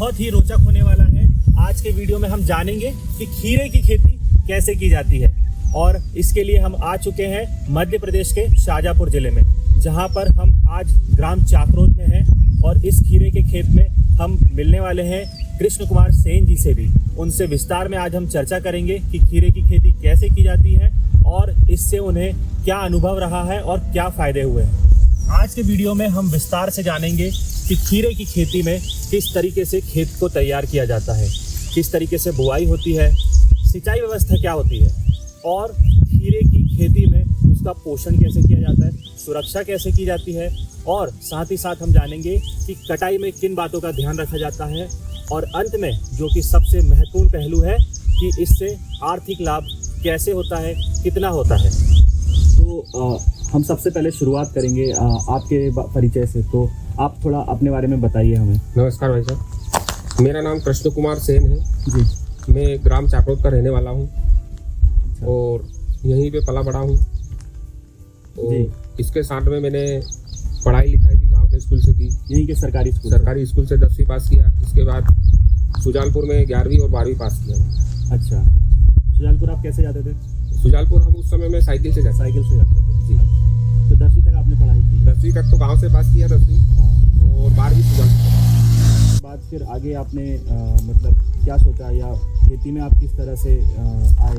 बहुत ही रोचक होने वाला है। आज के वीडियो में हम जानेंगे कि खीरे की खेती कैसे की जाती है और इसके लिए हम आ चुके हैं मध्य प्रदेश के शाजापुर जिले में, जहां पर हम आज ग्राम चाकरोद में हैं और इस खीरे के खेत में हम मिलने वाले हैं कृष्ण कुमार सेन जी से भी। उनसे विस्तार में आज हम चर्चा करेंगे कि खीरे की खेती कैसे की जाती है और इससे उन्हें क्या अनुभव रहा है और क्या फायदे हुए हैं। आज के वीडियो में हम विस्तार से जानेंगे कि खीरे की खेती में किस तरीके से खेत को तैयार किया जाता है, किस तरीके से बुआई होती है, सिंचाई व्यवस्था क्या होती है और खीरे की खेती में उसका पोषण कैसे किया जाता है, सुरक्षा कैसे की जाती है और साथ ही साथ हम जानेंगे कि कटाई में किन बातों का ध्यान रखा जाता है और अंत में जो कि सबसे महत्वपूर्ण पहलू है कि इससे आर्थिक लाभ कैसे होता है, कितना होता है। तो हम सबसे पहले शुरुआत करेंगे आपके परिचय से, तो आप थोड़ा अपने बारे में बताइए हमें। नमस्कार भाई साहब, मेरा नाम कृष्ण कुमार सेन है जी। मैं ग्राम चाकरोद का रहने वाला हूँ और यहीं पे पला बड़ा हूँ। इसके साथ में मैंने पढ़ाई लिखाई भी गांव के स्कूल से की, यहीं के सरकारी स्कूल से 10वीं पास किया। इसके बाद सुजालपुर में 11वीं और 12वीं पास किया। अच्छा, सुजालपुर आप कैसे जाते थे? सुजालपुर हम उस समय में साइकिल से जाते थे जी। तो 10वीं तक आपने पढ़ाई की? 10वीं तक तो गांव से पास किया, 10वीं और 12वीं सुजालपुर। बाद फिर आगे आपने मतलब क्या सोचा या खेती में आप किस तरह से आए?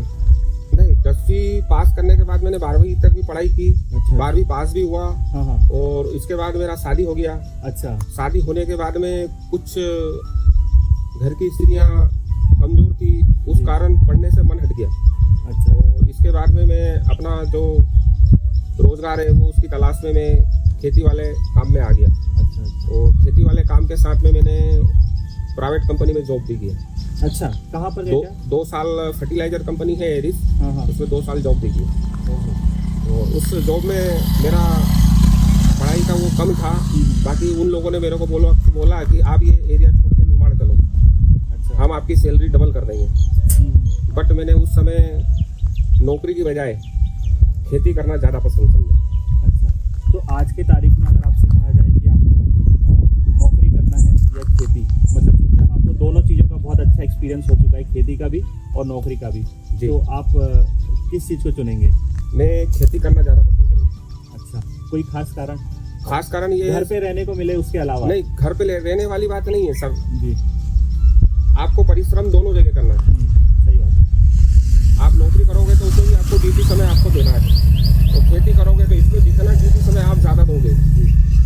नहीं, 10वीं पास करने के बाद मैंने 12वीं तक भी पढ़ाई की। अच्छा। 12वीं पास भी हुआ। हाँ। और इसके बाद मेरा शादी हो गया। अच्छा। शादी होने के बाद में कुछ घर की स्थितियाँ कमजोर थी, उस कारण पढ़ने से मन हट गया। अच्छा। और इसके बाद में मैं अपना जो रोजगार है वो उसकी तलाश में मैं खेती वाले काम में आ गया। अच्छा। और खेती वाले काम के साथ में मैंने प्राइवेट कंपनी में जॉब भी किया। अच्छा, कहाँ पर गए? 2 साल फर्टिलाइजर कंपनी है एरिस, उसमें 2 साल जॉब भी किया। और उस जॉब में मेरा पढ़ाई का वो कम था। बाकी उन लोगों ने मेरे को बोला कि आप ये एरिया छोड़ के निमाड़ चलो। अच्छा। हम आपकी सैलरी डबल कर देंगे। बट मैंने उस समय नौकरी की बजाय खेती करना ज़्यादा पसंद समझा। अच्छा, तो आज के तारीख में अगर आपसे कहा जाए कि आपको नौकरी करना है या खेती, मतलब क्योंकि आपको दोनों चीज़ों का बहुत अच्छा एक्सपीरियंस हो चुका है, खेती का भी और नौकरी का भी, तो आप किस चीज़ को चुनेंगे? मैं खेती करना ज़्यादा पसंद करूँगा। अच्छा, कोई खास कारण? खास कारण ये घर पे रहने को मिले उसके अलावा? नहीं, घर पे रहने वाली बात नहीं है सर जी। आपको परिश्रम दोनों जगह करना है। सही बात है। आप नौकरी करोगे तो उसमें भी आपको ड्यूटी समय आपको देना है, और खेती करोगे तो इसमें जितना ड्यूटी समय आप ज़्यादा दोगे।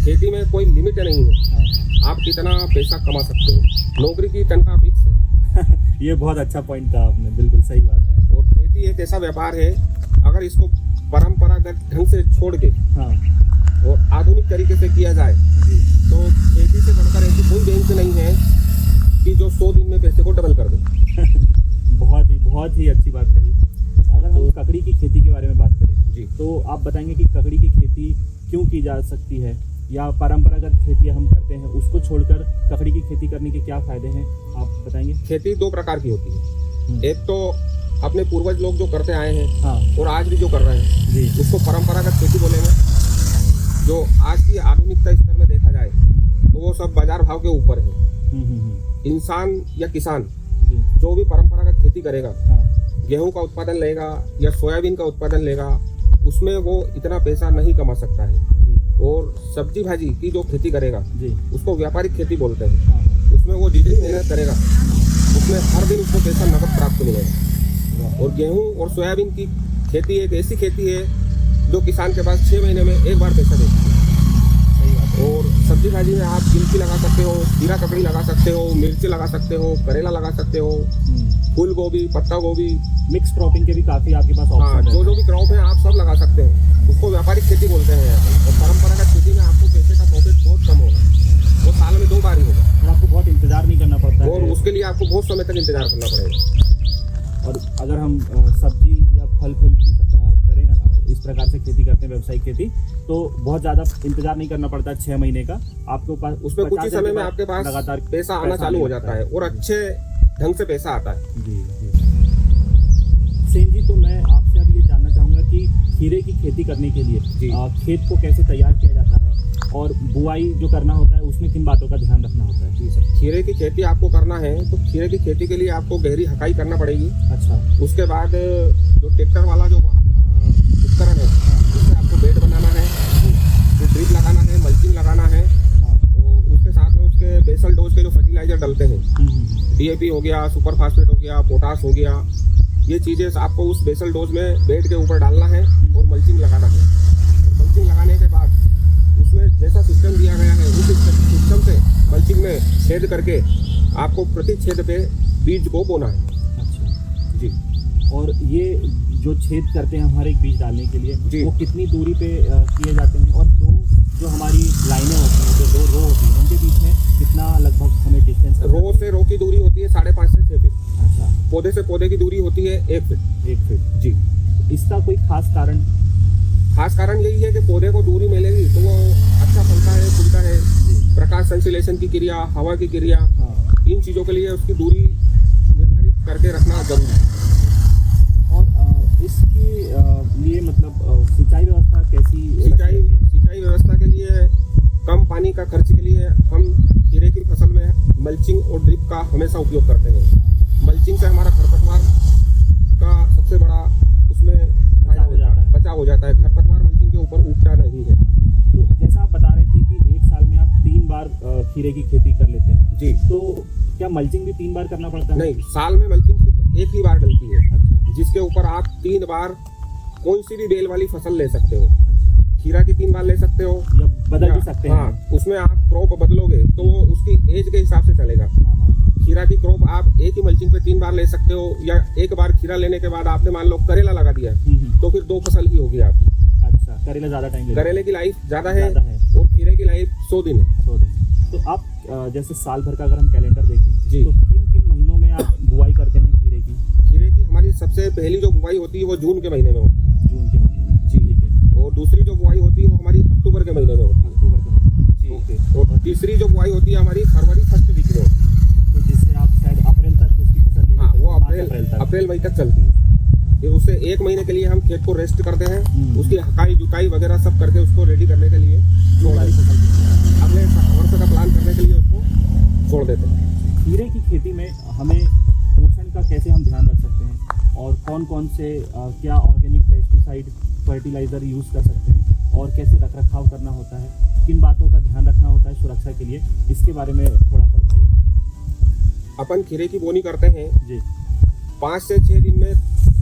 खेती में कोई लिमिट नहीं है, आप कितना पैसा कमा सकते हो। नौकरी की तनख्वाह फिक्स है। ये बहुत अच्छा पॉइंट कहा आपने, बिल्कुल सही बात है। और खेती एक ऐसा व्यापार है, अगर इसको परंपरागत ढंग से छोड़ के और आधुनिक तरीके से किया जाए तो खेती से बढ़कर ऐसी कोई बैंक नहीं है कि जो 100 दिन में पैसे को डबल कर दे। बहुत ही अच्छी बात कही। अगर हम ककड़ी की खेती के बारे में बात करें जी, तो आप बताएंगे कि ककड़ी की खेती क्यों की जा सकती है या परंपरागत खेती हम करते हैं उसको छोड़कर ककड़ी की खेती करने के क्या फायदे हैं, आप बताएंगे? खेती 2 प्रकार की होती है। एक तो अपने पूर्वज लोग जो करते आए हैं और आज भी जो कर रहे हैं जी, उसको परंपरागत खेती बोलेंगे। जो आज की आधुनिकता स्तर में देखा जाए तो वो सब बाजार भाव के ऊपर है। इंसान या किसान जो भी परंपरागत खेती करेगा, गेहूं का उत्पादन लेगा या सोयाबीन का उत्पादन लेगा, उसमें वो इतना पैसा नहीं कमा सकता है। और सब्जी भाजी की जो खेती करेगा उसको व्यापारिक खेती बोलते हैं। उसमें वो जितनी मेहनत करेगा उसमें हर दिन उसको पैसा नकद प्राप्त मिलेगा। और गेहूं और सोयाबीन की खेती एक ऐसी खेती है जो किसान के पास 6 महीने में एक बार पैसा देती है। और सब्जी भाजी में आप गिलकी लगा सकते हो, खीरा ककड़ी लगा सकते हो, मिर्ची लगा सकते हो, करेला लगा सकते हो, फूल गोभी, पत्ता गोभी, मिक्स क्रॉपिंग के भी काफी आपके पास ऑप्शन है। जो भी क्रॉप है आप सब लगा सकते हो। उसको व्यापारिक खेती बोलते हैं। और परंपरागत खेती में आपको पैसे का प्रॉफिट बहुत कम होगा, वो साल में 2 बार ही होगा और आपको बहुत इंतजार नहीं करना पड़ता है, और उसके लिए आपको बहुत समय तक इंतजार करना पड़ेगा। और अगर हम सब्जी या फल फूल की करें इस प्रकार से खेती करते हैं, व्यावसायिक खेती, तो बहुत ज्यादा इंतजार नहीं करना पड़ता 6 महीने का। आपके पास उसमें कुछ ही समय में आपके पास लगातार पैसा आना चालू हो जाता है और अच्छे ढंग से पैसा आता है। जी। सेन जी, तो मैं आपसे अब ये जानना चाहूँगा कि खीरे की खेती करने के लिए खेत को कैसे तैयार किया जाता है और बुआई जो करना होता है उसमें किन बातों का ध्यान रखना होता है? जी सर, खीरे की खेती आपको करना है तो खीरे की खेती के लिए आपको गहरी हकाई करना पड़ेगी। अच्छा। उसके बाद जो ट्रैक्टर वाला जो उपकरण है उससे आपको बेड बनाना है, जो ड्रिप लगाना है, मल्चिंग लगाना है, और उसके साथ में उसके बेसल डोज के जो फर्टिलाइजर डलते हैं, DAP हो गया, सुपर फास्फेट हो गया, पोटास हो गया, ये चीज़ें आपको उस बेसल डोज में बेड के ऊपर डालना है और मल्चिंग लगाना है। और मल्चिंग लगाने के बाद उसमें जैसा सिस्टम दिया गया है उस सिस्टम से मल्चिंग में छेद करके आपको प्रति छेद पे बीज को बोना है। अच्छा जी। और ये जो छेद करते हैं हमारे एक बीज डालने के लिए, वो कितनी दूरी पे किए जाते हैं? और जो हमारी लाइनें होती हैं, जो 2 रो होती हैं, उनके बीच में कितना लगभग हमें डिस्टेंस? रो से रो की दूरी होती है 5.5 से 6 फीट। अच्छा। पौधे से पौधे की दूरी होती है 1 फीट। 1 फीट। जी। इसका कोई खास कारण? खास कारण यही है कि पौधे को दूरी मिलेगी तो वो अच्छा फलता है, फूलता है। प्रकाश संश्लेषण की क्रिया, हवा की क्रिया, इन चीज़ों के लिए उसकी दूरी निर्धारित करके रखना जरूरी है। और इसके लिए मतलब सिंचाई व्यवस्था कैसी? सिंचाई व्यवस्था के लिए कम पानी का खर्च के लिए हम खीरे की फसल में मल्चिंग और ड्रिप का हमेशा उपयोग करते हैं। मल्चिंग से हमारा खरपतवार का सबसे बड़ा उसमें बचाव हो जाता है। खरपतवार मल्चिंग के ऊपर उगता नहीं है। तो जैसा आप बता रहे थे कि एक साल में आप 3 बार खीरे की खेती कर लेते हैं। जी। तो क्या मल्चिंग भी 3 बार करना पड़ता है? नहीं, साल में मल्चिंग सिर्फ एक ही बार डलती है। अच्छा। जिसके ऊपर आप 3 बार कोई सी भी बेल वाली फसल ले सकते हो। खीरा की 3 बार ले सकते हो या बदल भी सकते हैं। हाँ, उसमें आप क्रॉप बदलोगे तो वो उसकी एज के हिसाब से चलेगा। खीरा की क्रॉप आप एक ही मल्चिंग पे 3 बार ले सकते हो, या एक बार खीरा लेने के बाद आपने मान लो करेला लगा दिया तो फिर 2 फसल ही होगी आपकी। अच्छा, करेला ज्यादा टाइम लेगा? करेले की लाइफ ज्यादा है और खीरे की लाइफ 100 दिन है। 100 दिन। तो आप जैसे साल भर का अगर हम कैलेंडर देखें जी, तो किन महीनों में आप बुआई करते हैं खीरे की? खीरे की हमारी सबसे पहली जो बुआई होती है वो जून के महीने में होती है। जून के महीने में? जी, ठीक है। और दूसरी जो बुआई होती है वो हमारी अक्टूबर के महीने में होती है। अक्टूबर के महीने? जी। ओके। और तीसरी जो बुआई होती है हमारी फरवरी फर्स्ट वीक में होती है। तो जिससे आप शायद अप्रैल तक उसकी फसल ले? हाँ, वो अप्रैल मई तक चलती है। फिर उससे 1 महीने के लिए हम खेत को रेस्ट करते हैं, उसकी हकाई जुताई वगैरह सब करके उसको रेडी करने के लिए अगले वर्ष का प्लान करने के लिए उसको छोड़ देते हैं। खीरे की खेती में हमें पोषण का कैसे हम ध्यान रख सकते हैं, और कौन से क्या ऑर्गेनिक पेस्टिसाइड फर्टिलाइजर यूज़ कर सकते हैं, और कैसे रखरखाव करना होता है, किन बातों का ध्यान रखना होता है सुरक्षा के लिए, इसके बारे में थोड़ा सा बताइए। अपन खीरे की बोनी करते हैं जी। 5 से 6 दिन में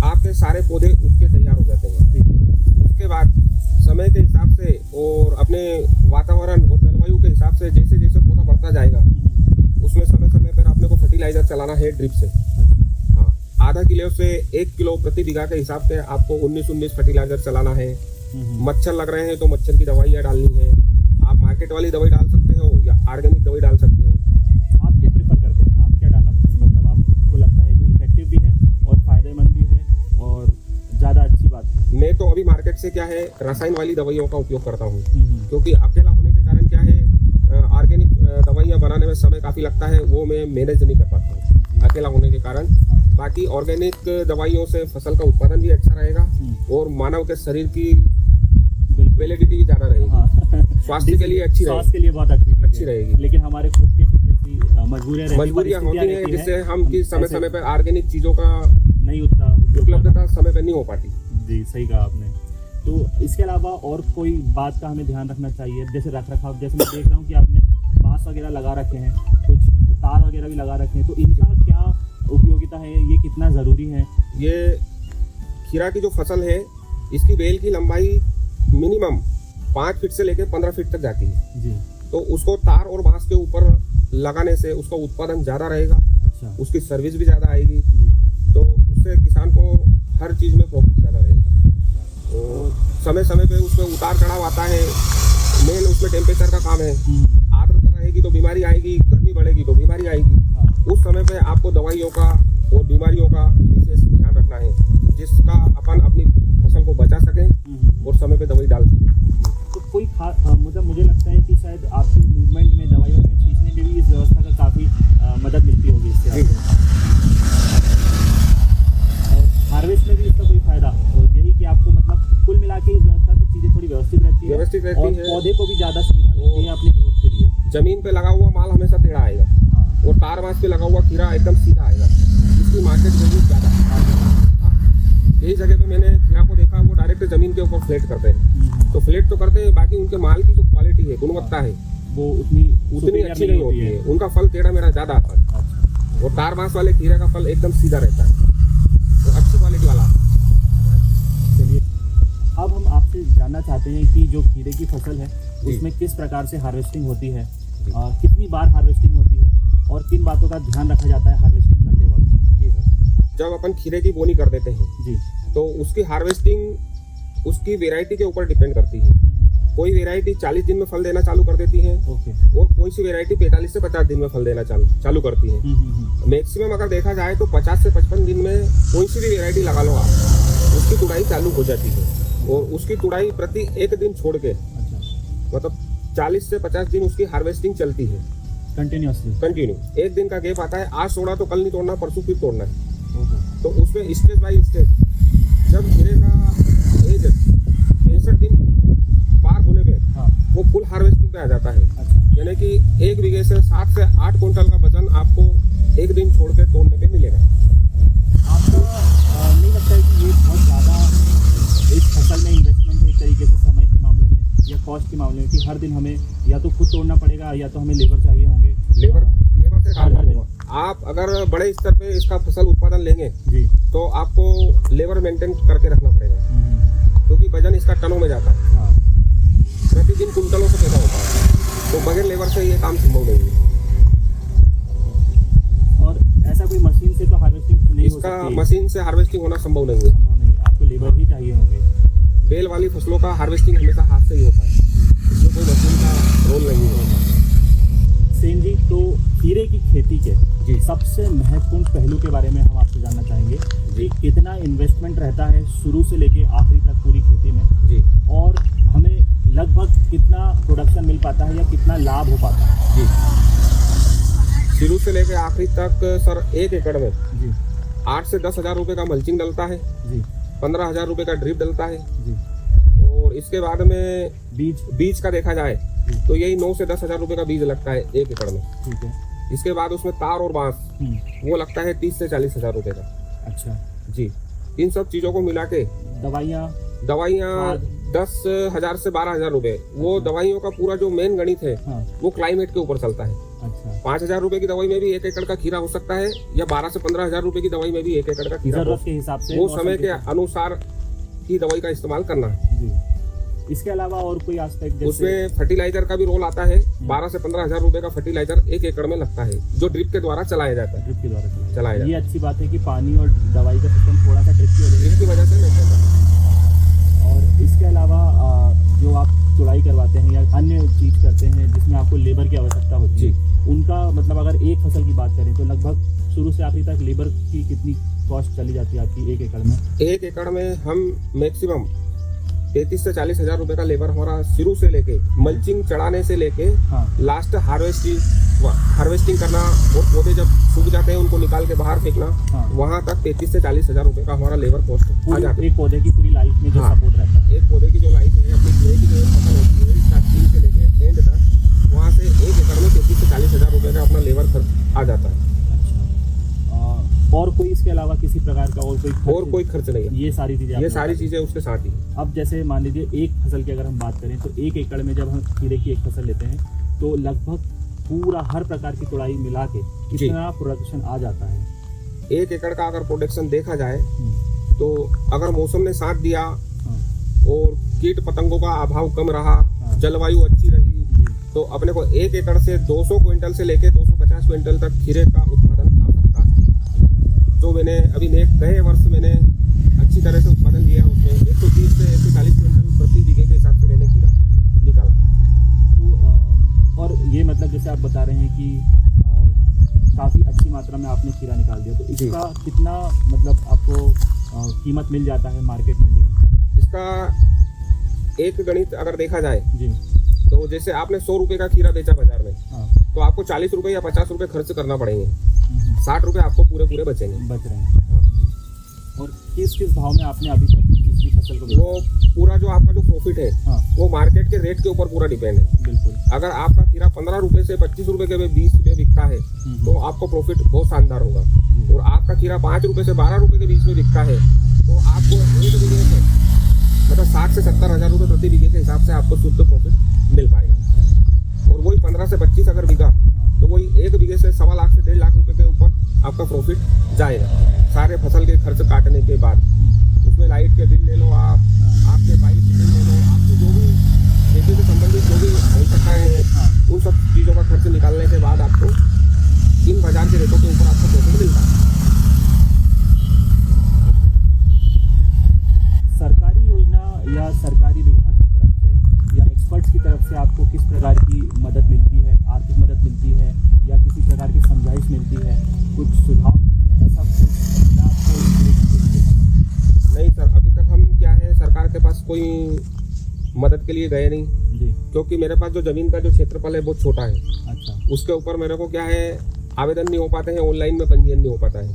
आपके सारे पौधे उग के तैयार हो जाते हैं। ठीक है। उसके बाद समय के हिसाब से और अपने वातावरण और जलवायु के हिसाब से जैसे जैसे पौधा बढ़ता जाएगा उसमें समय समय पर आपने को फर्टिलाइजर चलाना है ड्रिप से। हाँ, आधा किलो से 1 किलो प्रति बीघा के हिसाब से आपको 19-19 फर्टिलाइजर चलाना है। मच्छर लग रहे हैं तो मच्छर की दवाइयाँ डालनी है। आप मार्केट वाली दवाई डाल सकते हो या ऑर्गेनिक दवाई डाल सकते हो। आप क्या प्रेफर करते हैं? आप क्या डालना मतलब आपको लगता है जो इफेक्टिव भी है और फायदेमंद भी है और ज़्यादा अच्छी बात है? मैं तो अभी मार्केट से क्या है रसायन वाली दवाइयों का उपयोग करता हूँ, क्योंकि अकेला होने के कारण क्या है ऑर्गेनिक दवाइयाँ बनाने में समय काफ़ी लगता है, वो मैं मैनेज नहीं कर पाता हूँ अकेला होने के कारण। बाकी ऑर्गेनिक दवाइयों से फसल का उत्पादन भी अच्छा रहेगा और मानव के शरीर की वैलिडिटी भी ज़्यादा रहेगी। स्वास्थ्य के लिए अच्छी रहेगी। स्वास्थ्य के लिए बहुत अच्छी रहेगी। लेकिन हमारे खुद की कुछ ऐसी मजबूरियाँ होती हैं जिससे हम की समय समय पर ऑर्गेनिक चीज़ों का नहीं उतना उपलब्धता समय पर नहीं हो पाती। जी, सही कहा आपने। तो इसके अलावा और कोई बात का हमें ध्यान रखना चाहिए? जैसे रखरखाव, जैसे मैं देख रहा हूँ कि आपने बांस वगैरह लगा रखे हैं, कुछ तार वगैरह भी लगा रखे हैं, तो इनका क्या उपयोगिता है, ये कितना ज़रूरी है? ये खीरा की जो फसल है इसकी बेल की लंबाई मिनिमम 5 फीट से लेकर 15 फीट तक जाती है जी। तो उसको तार और बांस के ऊपर लगाने से उसका उत्पादन ज़्यादा रहेगा। अच्छा। उसकी सर्विस भी ज़्यादा आएगी तो उससे किसान को हर चीज़ में प्रॉफिट ज़्यादा रहेगा। तो समय समय पे उसमें उतार चढ़ाव आता है, मेन उसमें टेम्परेचर का काम है। आर्द्रता रहेगी तो बीमारी आएगी, गर्मी बढ़ेगी तो बीमारी आएगी। उस समय पे आपको दवाइयों का और बीमारियों का विशेष ध्यान रखना है जिसका अपन अपनी फसल को बचा सकें और समय पे दवाई डाल सकें। तो कोई मतलब मुझे लगता है कि शायद आपकी मूवमेंट में दवाइयों में छींचने में भी इस व्यवस्था का काफ़ी मदद मिलती होगी इससे। और हार्वेस्ट में भी इसका कोई फायदा, और यही कि आपको मतलब कुल मिला के इस व्यवस्था से चीज़ें थोड़ी व्यवस्थित रहती है और पौधे को भी ज़्यादा सुविधा मिलती है अपनी ग्रोथ के लिए। जमीन पे लगा हुआ माल हमेशा टेढ़ा आएगा और तार मास पे लगा हुआ खीरा एकदम सीधा आएगा, इसकी मार्केट वैल्यू ज़्यादा है। यही जगह पे मैंने खीरा को देखा, वो डायरेक्ट जमीन के ऊपर फ्लैट करते हैं। तो फ्लैट तो करते हैं, बाकी उनके माल की जो क्वालिटी है, गुणवत्ता है, वो उतनी अच्छी नहीं होती है। उनका फल टेढ़ा मेढ़ा ज़्यादा आता है और तार मास वाले खीरे का फल एकदम सीधा रहता है, तो अच्छी क्वालिटी वाला। चलिए, अब हम आपसे जानना चाहते हैं कि जो खीरे की फसल है उसमें किस प्रकार से हार्वेस्टिंग होती है, कितनी बार हार्वेस्टिंग होती है और किन बातों का ध्यान रखा जाता है हार्वेस्टिंग करते वक्त। जी सर, जब अपन खीरे की बोनी कर देते हैं जी, तो उसकी हार्वेस्टिंग उसकी वेराइटी के ऊपर डिपेंड करती है। कोई वेराइटी 40 दिन में फल देना चालू कर देती है और कोई सी वेराइटी 45 से 50 दिन में फल देना चालू करती है। मैक्सिमम अगर देखा जाए तो 50 से 55 दिन में कोई सी भी वेराइटी लगा लो आप, उसकी तुड़ाई चालू हो जाती है और उसकी तुड़ाई प्रति एक दिन छोड़ के मतलब 40 से 50 दिन उसकी हार्वेस्टिंग चलती है कंटिन्यू। एक दिन का गैप आता है, आज तोड़ा तो कल नहीं तोड़ना, परसों फिर तोड़ना है। तो उसमें स्टेज बाई स्टेज जब खीरे का एज 65 दिन पार होने पे वो फुल हार्वेस्टिंग पे आ जाता है। यानी कि 1 बीघे से 7 से 8 क्विंटल का वजन आपको एक दिन छोड़ के तोड़ने पे मिलेगा। आपको नहीं लगता है कि ये बहुत ज़्यादा इस फसल में इन्वेस्टमेंट है एक तरीके से, समय के मामले में या कॉस्ट के मामले में, कि हर दिन हमें या तो खुद तोड़ना पड़ेगा या तो हमें लेबर चाहिए होंगे? लेबर से काम होगा। आप अगर बड़े स्तर पे इसका फसल उत्पादन लेंगे जी, तो आपको लेबर मेंटेन करके रखना पड़ेगा, क्योंकि वजन इसका टनों में जाता है, प्रतिदिन कुंटलों से पैदा होता है, तो बगैर लेबर से ये काम संभव नहीं है। और ऐसा कोई मशीन से तो हार्वेस्टिंग नहीं हो सकती? इसका मशीन से हार्वेस्टिंग होना संभव नहीं है, आपको लेबर ही चाहिए होंगे। बेल वाली फसलों का हार्वेस्टिंग हमेशा हाथ से ही होता है, इसमें कोई मशीन का रोल नहीं है। सेन जी, तो खीरे की खेती के सबसे महत्वपूर्ण पहलू के बारे में हम आपसे जानना चाहेंगे कि कितना इन्वेस्टमेंट रहता है शुरू से लेके आखिरी तक पूरी खेती में जी, और हमें लगभग कितना प्रोडक्शन मिल पाता है या कितना लाभ हो पाता है जी। शुरू से लेके आखिरी तक सर 1 एकड़ में जी 8 से 10 हज़ार रुपये का मल्चिंग डलता है जी, 15 हज़ार रुपये का ड्रिप डलता है जी, और इसके बाद में बीज का देखा जाए तो यही 9 से 10 हज़ार रुपये का बीज लगता है 1 एकड़ में। ठीक है। इसके बाद उसमें तार और बांस वो लगता है 30 से 40 हज़ार रुपये का। अच्छा जी। इन सब चीजों को मिला के दवाइयाँ 10 हज़ार से 12 हज़ार रुपये। वो दवाइयों का पूरा जो मेन गणित है वो क्लाइमेट के ऊपर चलता है। अच्छा। 5 हज़ार रुपये की दवाई में भी 1 एकड़ का खीरा हो सकता है, या 12 से 15 हज़ार रुपये की दवाई में भी 1 एकड़ का खीरा के हिसाब से वो समय के अनुसार की दवाई का इस्तेमाल करना है। इसके अलावा और कोई एस्पेक्ट? उसमें फर्टिलाइजर का भी रोल आता है। 12 से 15 हज़ार रुपये का फर्टिलाइजर 1 एकड़ में लगता है, जो ड्रिप के द्वारा चलाया जाता है। ड्रिप के द्वारा चलाया जाता है। ये अच्छी बात है कि पानी और दवाई का सिस्टम थोड़ा सा ड्रिप की वजह से नहीं चलता। और इसके अलावा जो आप चुड़ाई करवाते हैं या अन्य चीज करते हैं जिसमें आपको लेबर की आवश्यकता होती है, उनका मतलब अगर एक फसल की बात करें तो लगभग शुरू से आखिरी तक लेबर की कितनी कॉस्ट चली जाती है आपकी 1 एकड़ में? 1 एकड़ में हम मैक्सिमम 33 से 40 हज़ार रुपये का लेबर हमारा शुरू से लेके मल्चिंग चढ़ाने से लेके लास्ट हार्वेस्टिंग करना, और पौधे जब सूख जाते हैं उनको निकाल के बाहर फेंकना, वहाँ तक 33 से 40 हज़ार रुपये का हमारा लेबर कॉस्ट आ जाता है। एक पौधे की पूरी लाइफ में जो सपोर्ट रहता है, एक पौधे की जो लाइफ है, अपनी खीरे की जो फसल होती है स्टार्टिंग से लेके एंड तक, वहाँ से 1 एकड़ में 33 से 40 हज़ार रुपये का अपना लेबर खर्च आ जाता है। और कोई इसके अलावा किसी प्रकार का और कोई खर्च नहीं है? ये सारी चीजें उसके साथ ही। अब जैसे मान लीजिए एक फसल की अगर हम बात करें तो 1 एकड़ में जब हम खीरे की एक फसल लेते हैं तो लगभग पूरा हर प्रकार की तुड़ाई मिला के कितना प्रोडक्शन आ जाता है? 1 एकड़ का अगर प्रोडक्शन देखा जाए तो अगर मौसम ने साथ दिया और कीट पतंगों का अभाव कम रहा, जलवायु अच्छी रही, तो अपने को 1 एकड़ से 200 क्विंटल से लेके 250 क्विंटल तक खीरे का उत्पादन आ सकता है। तो मैंने अभी गए वर्ष मैंने अच्छी तरह से उत्पादन लिया, उसमें 130 से 140 क्विंटल प्रति बीघे के हिसाब से मैंने खीरा निकाला। तो और ये मतलब जैसे आप बता रहे हैं कि काफ़ी अच्छी मात्रा में आपने खीरा निकाल दिया, तो इसका कितना मतलब आपको कीमत मिल जाता है मार्केट मंडी में? इसका एक गणित अगर देखा जाए जी, तो जैसे आपने 100 रुपये का खीरा बेचा बाजार में, तो आपको 40 रुपये या 50 रुपये खर्च करना पड़ेंगे, 60 रुपये आपको पूरे बच रहे हैं। और किस किस भाव में आपने अभी तक इसकी फसल को बेचा? वो पूरा जो आपका जो प्रॉफिट है हाँ वो मार्केट के रेट के ऊपर पूरा डिपेंड है। बिल्कुल। अगर आपका खीरा 15 रुपए से 25 रुपए के बीच में बिकता है तो आपको प्रॉफिट बहुत शानदार होगा। और आपका खीरा 5 रुपए से 12 रुपए के बीच में बिकता है तो आपको एक बीघे से मतलब 60 से 70 हजार रुपये प्रति बीघे के हिसाब से आपको शुद्ध प्रॉफिट मिल पाएगा। और वही 15 से 25 अगर बिका तो वही एक बीघे से 1.25 लाख से 1.5 लाख रुपए के ऊपर आपका प्रॉफिट जाएगा सारे फसल के खर्च काटने के बाद। उसमें लाइट के बिल ले लो आप, आपके पाइप बिल ले लो, आपकी जो भी खेती से संबंधित जो भी आवश्यकताएं हैं उन सब चीज़ों का खर्च निकालने के बाद आपको इन बाजार के रेटों के ऊपर आपको प्रॉफिट मिलता है। सरकारी योजना या सरकारी विभाग की तरफ से या एक्सपर्ट्स की तरफ से आपको किस प्रकार की मदद मिलती है? आर्थिक मदद मिलती है या किसी प्रकार की समझाइश मिलती है, कुछ सुझाव मिलते हैं, ऐसा कुछ मिला आपको? नहीं सर, अभी तक हम क्या है सरकार के पास कोई मदद के लिए गए नहीं जी। क्योंकि मेरे पास जो जमीन का जो क्षेत्रफल है बहुत छोटा है। अच्छा। उसके ऊपर मेरे को क्या है आवेदन नहीं हो पाते हैं, ऑनलाइन में पंजीयन नहीं हो पाता है।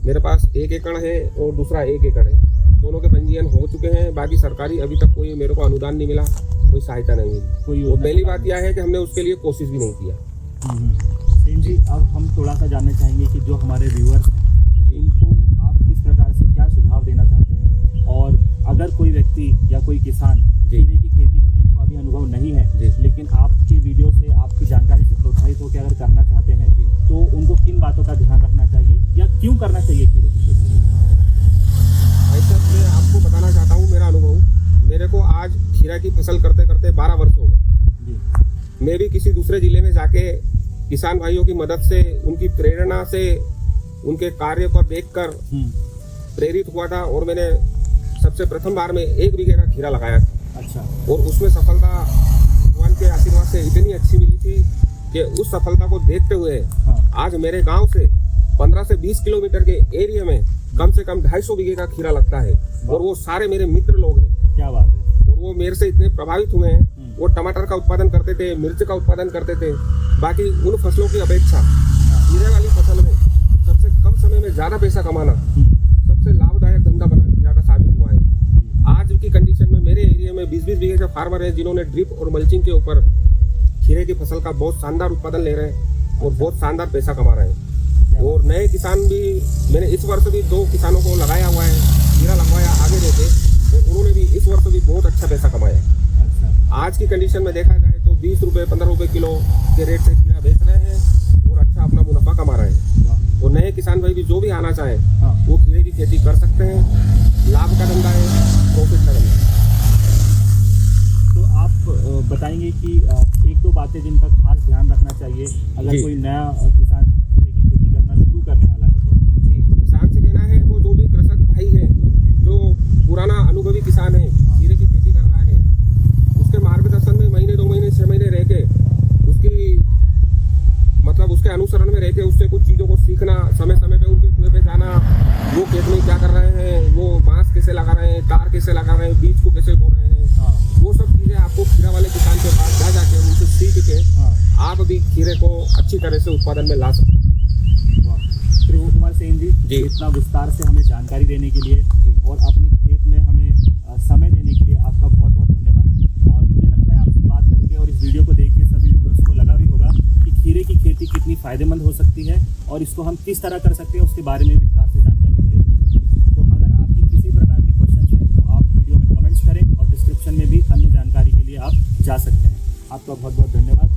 मेरे पास 1 एकड़ है और दूसरा 1 एकड़ है, दोनों के पंजीयन हो चुके हैं। बाकी सरकारी अभी तक कोई मेरे को अनुदान नहीं मिला, कोई सहायता नहीं मिली। और पहली बात यह है कि हमने उसके लिए कोशिश भी नहीं किया। सेन जी, अब हम थोड़ा सा जानना चाहेंगे कि जो हमारे व्यूअर्स हैं उनको आप किस प्रकार से क्या सुझाव देना चाहते हैं, और अगर कोई व्यक्ति या कोई किसान खीरे की खेती का जिनको अभी अनुभव नहीं है लेकिन आपकी वीडियो से आपकी जानकारी से प्रोत्साहित होकर अगर करना चाहते हैं तो उनको किन बातों का ध्यान रखना चाहिए या क्यों करना चाहिए खीरे की खेती? ऐसा मैं आपको बताना चाहता हूँ मेरा अनुभव। मेरे को आज खीरा की फसल करते करते 12 वर्ष हो गए। मैं भी किसी दूसरे जिले में जाके किसान भाइयों की मदद से, उनकी प्रेरणा से, उनके कार्य पर देखकर प्रेरित हुआ था और मैंने सबसे प्रथम बार में 1 बीघे का खीरा लगाया था। अच्छा। और उसमें सफलता भगवान के आशीर्वाद से इतनी अच्छी मिली थी कि उस सफलता को देखते हुए आज मेरे गांव से 15 से 20 किलोमीटर के एरिया में कम से कम 250 बीघे का खीरा लगता है और वो सारे मेरे मित्र लोग हैं। क्या बात है। और वो मेरे से इतने प्रभावित हुए हैं। वो टमाटर का उत्पादन करते थे, मिर्च का उत्पादन करते थे। बाकी उन फसलों की अपेक्षा खीरे वाली फसल में सबसे कम समय में ज्यादा पैसा कमाना सबसे लाभदायक धंधा बना खीरा का साबित हुआ है। आज की कंडीशन में मेरे एरिया में 20-20 बीघे के फार्मर हैं जिन्होंने ड्रिप और मल्चिंग के ऊपर खीरे की फसल का बहुत शानदार उत्पादन ले रहे हैं और बहुत शानदार पैसा कमा रहे हैं। और नए किसान भी, मैंने इस वर्ष भी 2 किसानों को लगाया हुआ है, खीरा लगवाया आगे देते, और उन्होंने भी इस वर्ष भी बहुत अच्छा पैसा कमाया। अच्छा। आज की कंडीशन में देखा जाए तो 20 रुपये 15 रुपये किलो के रेट से खीरा बेच रहे हैं और अच्छा अपना मुनाफा कमा रहे हैं। और नए किसान भाई भी जो भी आना चाहे वो खीरे की खेती कर सकते हैं। लाभ का धंधा है, प्रॉफिट का धंधा है। तो आप बताएंगे कि 1-2 बातें जिनका खास ध्यान रखना चाहिए अगर कोई नया किसान खीरे की खेती करना शुरू करने वाला है तो? जी, किसान से कहना है वो जो भी कृषक भाई है, जो पुराना अनुभवी किसान है, खीरे की खेती कर रहा है, उसके मार्गदर्शन में महीने 2 महीने 6 महीने रह के उसकी मतलब उसके अनुसरण में रह के उससे कुछ चीज़ों को सीखना, समय समय पे उनके कुएं पे जाना, वो खेत में क्या कर रहे हैं, वो बांस कैसे लगा रहे हैं, तार कैसे लगा रहे हैं, बीज को कैसे बो रहे हैं, वो सब चीज़ें आपको खीरा वाले किसान के पास जा जाके उनसे सीख के आप भी खीरे को अच्छी तरह से उत्पादन में ला सकते हैं। त्रिभुवन कुमार सेन जी, इतना विस्तार से हमें जानकारी देने के लिए और अपने खेत में हमें समय देने के लिए आपका बहुत बहुत धन्यवाद। और मुझे लगता है आपसे बात करके और इस वीडियो को देख के सभी व्यूअर्स को लगा भी होगा कि खीरे की खेती कितनी फायदेमंद हो सकती है और इसको हम किस तरह कर सकते हैं उसके बारे में विस्तार से जानकारी मिलेगी। तो अगर आपकी किसी प्रकार के क्वेश्चन हैं तो आप वीडियो में कमेंट्स करें और डिस्क्रिप्शन में भी अन्य जानकारी के लिए आप जा सकते हैं। आपका बहुत बहुत धन्यवाद।